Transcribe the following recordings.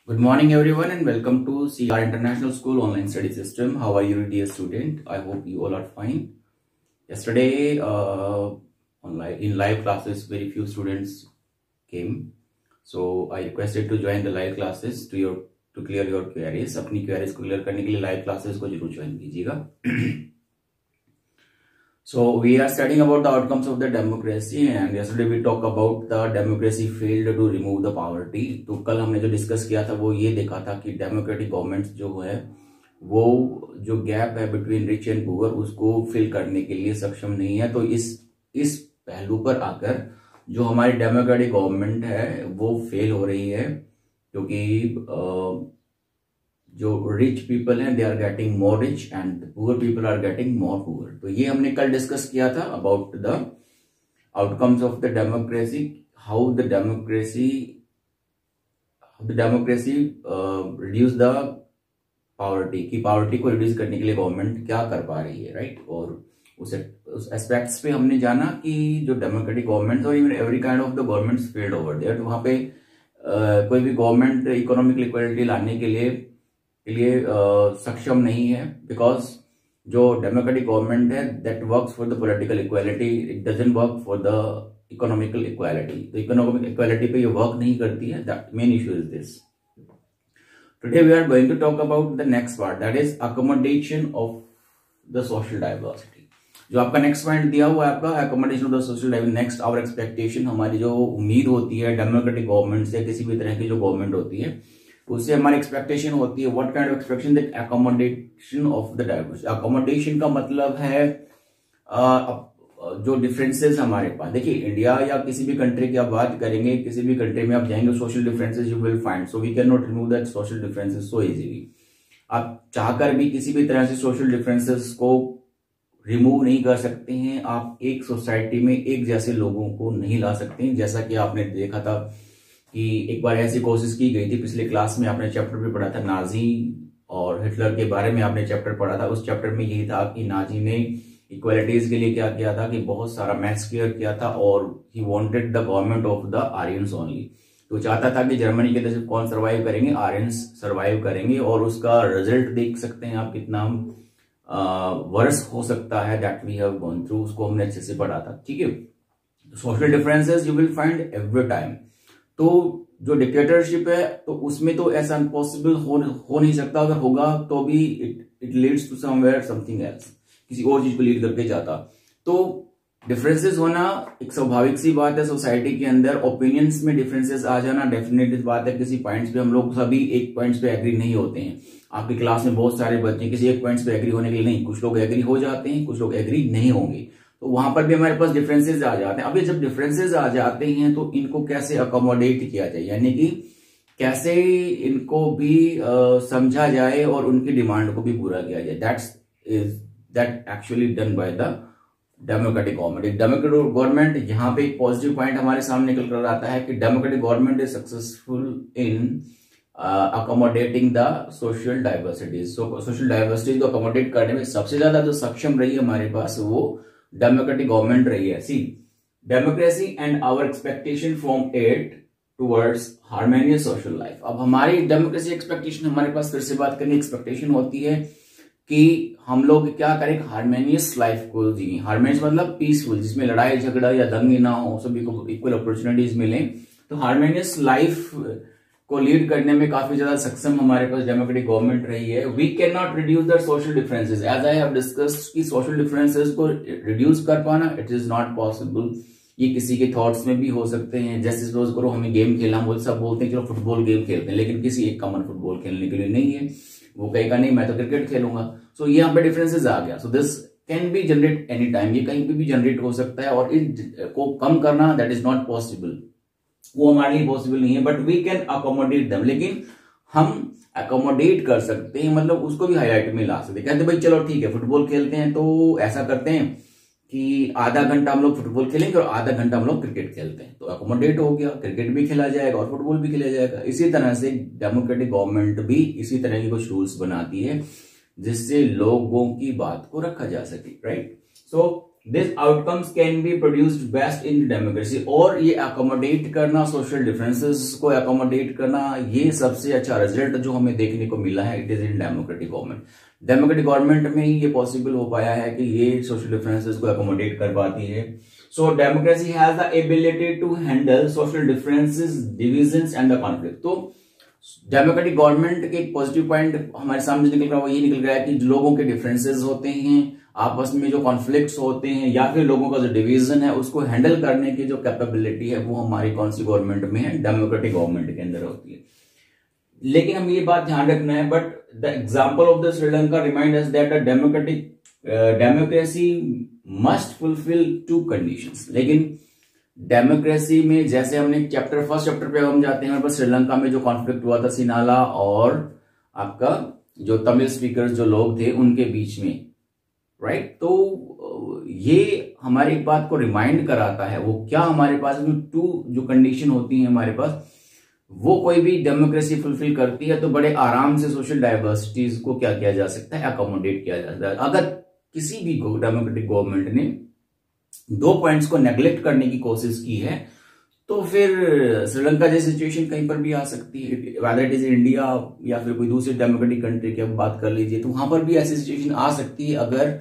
Good morning, everyone, and welcome to CR International School Online Study System. How are you, dear student? I hope you all are fine. Yesterday, in live classes, very few students came, so I requested to join the live classes to clear your queries. अपनी queries को clear करने के लिए live classes को जरूर join कीजिएगा. So we are studying about the outcomes of the democracy, and yesterday we talked about the democracy failed to remove the poverty. तो कल हमने जो डिस्कस किया था वो ये देखा था कि डेमोक्रेटिक गवर्नमेंट जो है वो जो गैप है बिटवीन रिच एंड पुअर उसको फिल करने के लिए सक्षम नहीं है. तो इस पहलू पर आकर जो हमारी डेमोक्रेटिक गवर्नमेंट है वो फेल हो रही है, क्योंकि जो रिच पीपल हैं they are getting more rich and poor people are getting more poor. तो ये हमने कल डिस्कस किया था about the outcomes of the democracy, how the democracy reduce the poverty, की पॉवर्टी को रिड्यूस करने के लिए गवर्नमेंट क्या कर पा रही है, राइट. और उस एस्पेक्ट्स पे हमने जाना कि जो डेमोक्रेटिक गवर्नमेंट और even every kind of the governments failed over there. तो वहां पे कोई भी गवर्नमेंट इकोनॉमिक इक्वालिटी लाने के लिए सक्षम नहीं है, बिकॉज जो डेमोक्रेटिक गवर्नमेंट है that works for the political equality, it doesn't work for the economical equality. तो इकोनॉमिक इक्वालिटी पे ये वर्क नहीं करती है. That main issue is this. Today we are going to talk about the next part, that is accommodation of the social diversity. जो आपका next point दिया हुआ है आपका accommodation of the social diversity. Next our expectation, हमारी जो उम्मीद होती है डेमोक्रेटिक गवर्नमेंट से, किसी भी तरह की जो गवर्नमेंट होती है उससे हमारी एक्सपेक्टेशन होती है. What kind of expectation, that accommodation of the diversity. Accommodation का मतलब है जो डिफरेंसेस हमारे पास. देखिए इंडिया या किसी भी कंट्री की आप बात करेंगे, किसी भी कंट्री में आप जाएंगे social differences you will find. So we can not remove that social differences so easily. आप चाहकर भी किसी भी तरह से सोशल डिफरेंसेस को रिमूव नहीं कर सकते हैं. आप एक सोसाइटी में एक जैसे लोगों को नहीं ला सकते हैं. जैसा कि आपने देखा था कि एक बार ऐसी कोशिश की गई थी, पिछले क्लास में आपने चैप्टर भी पढ़ा था, नाजी और हिटलर के बारे में आपने चैप्टर पढ़ा था. उस चैप्टर में यही था कि नाजी ने इक्वालिटीज के लिए क्या किया था कि बहुत सारा मैसेकर किया था और he wanted the government of the Aryans only. तो चाहता था कि जर्मनी के देश कौन सर्वाइव करेंगे, आर्यंस सर्वाइव करेंगे. और उसका रिजल्ट देख सकते हैं आप कितना वर्स हो सकता है. That we have gone through, उसको हमने अच्छे से पढ़ा था. ठीक है. Social differences you will find every time. तो जो डिक्टेटरशिप है तो उसमें तो ऐसा इम्पॉसिबल हो नहीं सकता. अगर होगा तो भी it leads to somewhere something else, किसी और चीज को लीड करके जाता. तो डिफरेंसेस होना एक स्वाभाविक सी बात है सोसाइटी के अंदर. ओपिनियंस में डिफरेंसेस आ जाना डेफिनेटली बात है. किसी पॉइंट्स पे हम लोग सभी एक पॉइंट्स पे एग्री नहीं होते हैं. आपकी क्लास में बहुत सारे बच्चे किसी एक पॉइंट्स पे एग्री होने के लिए नहीं, कुछ लोग एग्री हो जाते हैं, कुछ लोग एग्री नहीं होंगे. तो वहां पर भी हमारे पास डिफरेंसेस आ जाते हैं. अब ये जब डिफरेंसेस आ जाते हैं तो इनको कैसे अकोमोडेट किया जाए, यानी कि कैसे इनको भी समझा जाए और उनकी डिमांड को भी पूरा किया जाए. That actually done by the democratic government. Democratic government, यहाँ पे एक पॉजिटिव पॉइंट हमारे सामने निकल कर आता है कि democratic government is successful in accommodating the social diversities. Social diversities को अकोमोडेट करने में सबसे ज्यादा जो सक्षम रही है हमारे पास वो डेमोक्रेटिक गवर्नमेंट रही है. See democracy and our expectation from it towards harmonious social life. अब हमारी डेमोक्रेसी एक्सपेक्टेशन, हमारे पास फिर से बात करनी एक्सपेक्टेशन होती है कि हम लोग क्या करें, हार्मोनियस लाइफ को जिए. हार्मोनियस मतलब पीसफुल, जिसमें लड़ाई झगड़ा या दंगे ना हो, सभी को इक्वल अपॉर्चुनिटीज मिले. तो हार्मोनियस लाइफ को लीड करने में काफी ज्यादा सक्षम हमारे पास डेमोक्रेटिक गवर्नमेंट रही है. We can not reduce the social differences, as I have discussed कि सोशल डिफरेंसेस को रिड्यूस कर पाना इट इज नॉट पॉसिबल. ये किसी के थॉट्स में भी हो सकते हैं. जैसे सपोज करो हमें गेम खेलना, हम सब बोलते हैं चलो फुटबॉल गेम खेलते हैं, लेकिन किसी एक का मन फुटबॉल खेलने के लिए नहीं है, वो कहेगा नहीं मैं तो क्रिकेट खेलूंगा. सो यहाँ पे डिफरेंसेस आ गया. So this can be generate any time, ये कहीं पे भी जनरेट हो सकता है. और इसको कम करना दैट इज नॉट पॉसिबल, वो हमारे लिए पॉसिबल नहीं है. But we can accommodate them, लेकिन हम अकोमोडेट कर सकते हैं, मतलब उसको भी हाईलाइट में ला सकते हैं. कहते भाई चलो ठीक है फुटबॉल खेलते हैं, तो ऐसा करते हैं कि आधा घंटा हम लोग फुटबॉल खेलेंगे और आधा घंटा हम लोग क्रिकेट खेलते हैं. तो अकोमोडेट हो गया, क्रिकेट भी खेला जाएगा और फुटबॉल भी खेला जाएगा. इसी तरह से डेमोक्रेटिक गवर्नमेंट भी इसी तरह की कुछ रूल्स बनाती है जिससे लोगों की बात को रखा जा सके, right. So this outcomes can be produced best in democracy. और ये अकोमोडेट करना, सोशल डिफरेंसेस को अकोमोडेट करना, ये सबसे अच्छा रिजल्ट जो हमें देखने को मिला है, it is in democratic government. Democratic government में ही ये पॉसिबल हो पाया है कि ये सोशल डिफरेंसेस को अकोमोडेट कर पाती है। So democracy has the ability to handle social differences, divisions and the conflict. तो डेमोक्रेटिक गवर्नमेंट के एक पॉजिटिव पॉइंट हमारे सामने निकल रहा है, वो ये निकल रहा है कि लोगों के डिफरेंसेस होते हैं, आपस में जो कॉन्फ्लिक्ट्स होते हैं या फिर लोगों का जो डिवीजन है उसको हैंडल करने की जो कैपेबिलिटी है वो हमारी कौन सी गवर्नमेंट में है, डेमोक्रेटिक गवर्नमेंट के अंदर होती है। लेकिन हम ये बात ध्यान रखना है, but the example of the Sri Lanka remind us that the democracy must fulfil to conditions. लेकिन डेमोक्रेसी में जैसे हमने फर्स्ट चैप्टर पे हम जाते हैं, हमारे पास श्रीलंका में जो कॉन्फ्लिक्ट हुआ था सिनाला और आपका जो तमिल स्पीकर्स जो लोग थे उनके बीच में, राइट। तो ये हमारी एक बात को रिमाइंड कराता है, वो क्या हमारे पास टू जो कंडीशन होती है हमारे पास, वो कोई भी डेमोक्रेसी फुलफिल करती है तो बड़े आराम से सोशल डाइवर्सिटीज को क्या किया जा सकता है, अकोमोडेट किया जा सकता है। अगर किसी भी डेमोक्रेटिक गवर्नमेंट ने दो पॉइंट्स को नेग्लेक्ट करने की कोशिश की है तो फिर श्रीलंका जैसी सिचुएशन कहीं पर भी आ सकती है, वेदर इट इज इंडिया या फिर कोई दूसरी डेमोक्रेटिक कंट्री की बात कर लीजिए, तो वहां पर भी ऐसी सिचुएशन आ सकती है अगर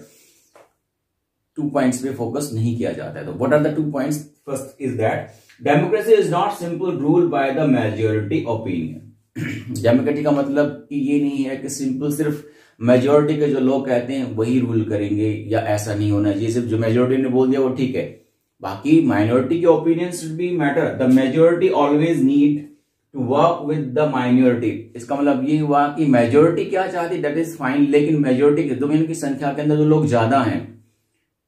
2 पॉइंट्स पे फोकस नहीं किया जाता है। तो what are the 2 points? First is that democracy is not simple rule by the majority opinion. Democracy का मतलब कि ये नहीं है कि सिंपल सिर्फ मेजॉरिटी के जो लोग कहते हैं वही रूल करेंगे, या ऐसा नहीं होना चाहिए सिर्फ जो मेजॉरिटी ने बोल दिया वो ठीक है, बाकी माइनॉरिटी के opinion should be matter. The majority always need to work with the minority. इसका मतलब ये हुआ कि मेजॉरिटी क्या चाहती दैट इज फाइन, लेकिन मेजॉरिटी के जो इनकी संख्या के अंदर जो लोग ज्यादा हैं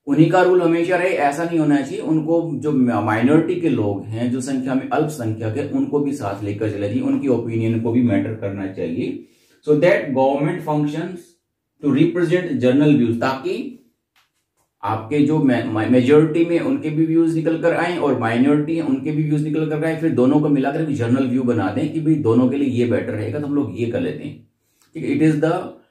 उन्हीं का रूल हमेशा रहे, ऐसा नहीं होना चाहिए। उनको जो माइनॉरिटी के लोग हैं जो संख्या में अल्पसंख्यक है उनको भी साथ लेकर चले जाइए, उनकी ओपिनियन को भी मैटर करना चाहिए। So that government functions to represent general views, ताकि आपके जो मेजोरिटी में उनके भी व्यूज निकल कर आए और माइनॉरिटी है उनके भी व्यूज निकल कर आए, फिर दोनों को मिलाकर एक जनरल व्यू बना दें कि भाई दोनों के लिए ये बेटर रहेगा तो हम लोग ये कर लेते हैं। ठीक है,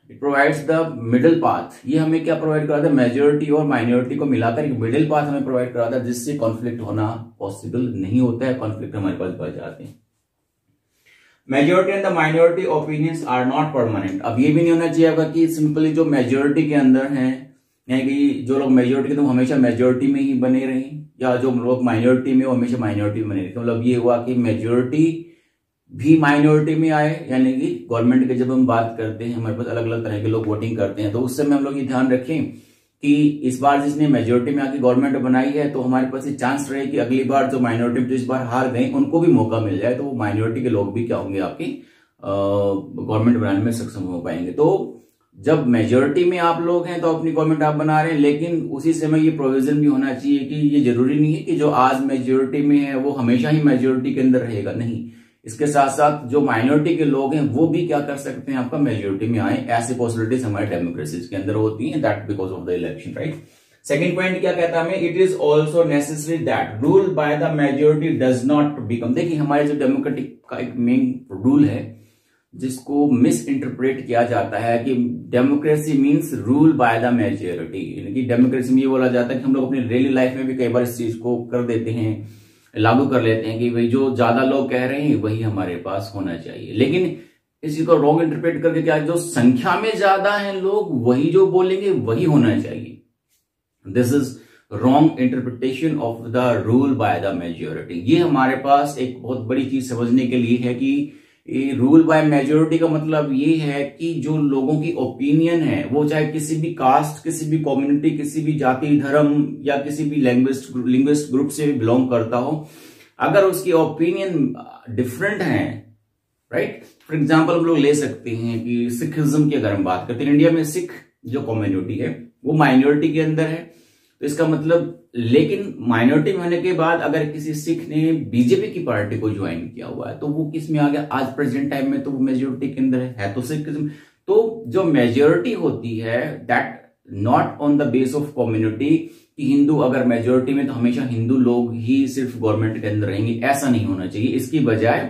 it provides the middle path. ये हमें क्या प्रोवाइड कराता है? मेजोरिटी और माइनॉरिटी को मिलाकर एक मिडिल पाथ हमें प्रोवाइड कराता है, जिससे कॉन्फ्लिक्ट होना पॉसिबल नहीं होता है, कॉन्फ्लिक्ट हमारे पास बढ़ जाते हैं। Majority and the minority opinions are not permanent. अब ये भी नहीं होना चाहिए कि सिंपली जो मेजोरिटी के अंदर है, यानी कि जो लोग मेजोरिटी के तो हमेशा मेजोरिटी में ही बने रहें, या जो लोग माइनॉरिटी में वो हमेशा माइनॉरिटी में बने रहें। मतलब ये हुआ कि मेजोरिटी भी माइनॉरिटी में आए, यानी कि गवर्नमेंट के जब हम बात करते हैं हमारे पास अलग अलग तरह के लोग वोटिंग करते हैं, तो उस समय हम लोग ये ध्यान रखें कि इस बार जिसने मेजोरिटी में आके गवर्नमेंट बनाई है तो हमारे पास ये चांस रहे कि अगली बार जो माइनॉरिटी में इस बार हार गए उनको भी मौका मिल जाए, तो वो माइनॉरिटी के लोग भी क्या होंगे, आपकी गवर्नमेंट बनाने में सक्षम हो पाएंगे। तो जब मेजोरिटी में आप लोग हैं तो अपनी गवर्नमेंट आप बना रहे हैं, लेकिन उसी समय ये प्रोविजन भी होना चाहिए कि ये जरूरी नहीं है कि जो आज मेजोरिटी में है वो हमेशा ही मेजोरिटी के अंदर रहेगा, नहीं। इसके साथ साथ जो माइनॉरिटी के लोग हैं वो भी क्या कर सकते हैं, आपका मेजोरिटी में आए। ऐसी पॉसिबिलिटीज हमारे डेमोक्रेसी के अंदर होती हैं, that because of the election, right. Second point क्या कहता है हमें? It is also necessary that rule by the majority does not become. देखिए हमारे जो डेमोक्रेटिक का एक मेन रूल है जिसको मिस इंटरप्रेट किया जाता है कि democracy means rule by the majority, यानी कि डेमोक्रेसी में ये बोला जाता है कि हम लोग अपनी डेली लाइफ में भी कई बार इस चीज को कर देते हैं, लागू कर लेते हैं कि भाई जो ज्यादा लोग कह रहे हैं वही हमारे पास होना चाहिए। लेकिन इस चीज को रॉन्ग इंटरप्रेट करके क्या, जो संख्या में ज्यादा हैं लोग वही जो बोलेंगे वही होना चाहिए। This is wrong interpretation of the rule by the majority. ये हमारे पास एक बहुत बड़ी चीज समझने के लिए है कि रूल बाय मेजोरिटी का मतलब ये है कि जो लोगों की ओपिनियन है वो चाहे किसी भी कास्ट, किसी भी कम्युनिटी, किसी भी जाति धर्म या किसी भी लिंग्विस्ट ग्रुप से भी बिलोंग करता हो, अगर उसकी ओपिनियन डिफरेंट है, राइट। फॉर एग्जांपल हम लोग ले सकते हैं कि सिखिज्म की अगर हम बात करते हैं, इंडिया में सिख जो कम्युनिटी है वो माइनॉरिटी के अंदर है, तो इसका मतलब लेकिन माइनॉरिटी में होने के बाद अगर किसी सिख ने बीजेपी की पार्टी को ज्वाइन किया हुआ है तो वो किस में आ गया? आज प्रेजेंट टाइम में तो वो मेजोरिटी के अंदर है तो सिखिज्म। तो जो मेजोरिटी होती है that not on the base of community कि हिंदू अगर मेजोरिटी में तो हमेशा हिंदू लोग ही सिर्फ गवर्नमेंट के अंदर रहेंगे, ऐसा नहीं होना चाहिए। इसकी बजाय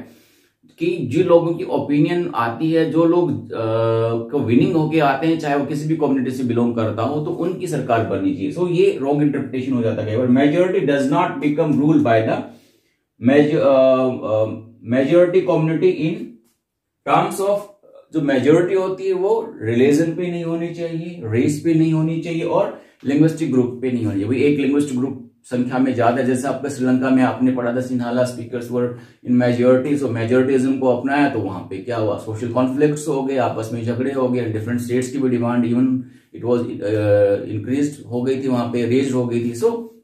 कि जो लोगों की ओपिनियन आती है, जो लोग को विनिंग होके आते हैं, चाहे वो किसी भी कम्युनिटी से बिलोंग करता हो, तो उनकी सरकार बननी चाहिए। सो ये रॉन्ग इंटरप्रिटेशन हो जाता है। Majority does not become rule by the majority community in terms of, जो मेजोरिटी होती है वो रिलीजन पे नहीं होनी चाहिए, रेस पे नहीं होनी चाहिए और लिंग्विस्टिक ग्रुप पे नहीं होनी चाहिए। एक लिंग्विस्टिक ग्रुप संख्या में ज्यादा, जैसे आपका श्रीलंका में आपने पढ़ा था सिंहाला स्पीकर्स वर इन मेजोरिटी, सो मेजोरिटिज्म को अपनाया तो वहां पे क्या हुआ, सोशल कॉन्फ्लिक्ट्स हो गए, आपस में झगड़े हो गए, डिफरेंट स्टेट्स की भी demand even it was increase हो गई थी, वहां पे रेज हो गई थी। सो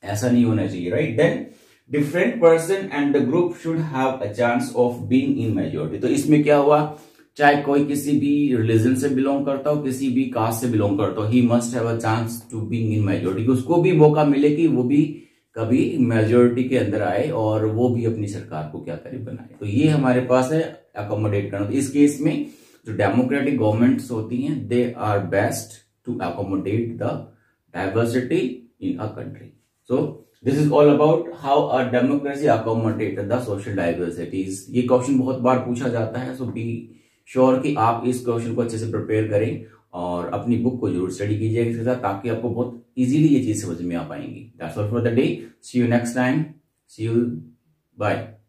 ऐसा नहीं होना चाहिए, right. Then different person and the group should have a chance of being in majority. तो इसमें क्या हुआ, चाहे कोई किसी भी रिलीजन से बिलोंग करता हो, किसी भी कास्ट से बिलोंग करता हो, he must have a chance to being in majority. उसको भी मौका मिले कि वो भी कभी मेजोरिटी के अंदर आए और वो भी अपनी सरकार को क्या करे, बनाए। तो ये हमारे पास है अकोमोडेट करना। तो इस केस में जो डेमोक्रेटिक गवर्नमेंट्स होती हैं, they are best to accommodate the diversity in a country. So this is all about how a democracy accommodate the social diversities. ये क्वेश्चन बहुत बार पूछा जाता है, सो बी श्योर कि आप इस क्वेश्चन को अच्छे से प्रिपेयर करें और अपनी बुक को जरूर स्टडी कीजिएगा इसके साथ, ताकि आपको बहुत इजीली ये चीज समझ में आ पाएंगी। That's all for the day, see you next time, see you, bye.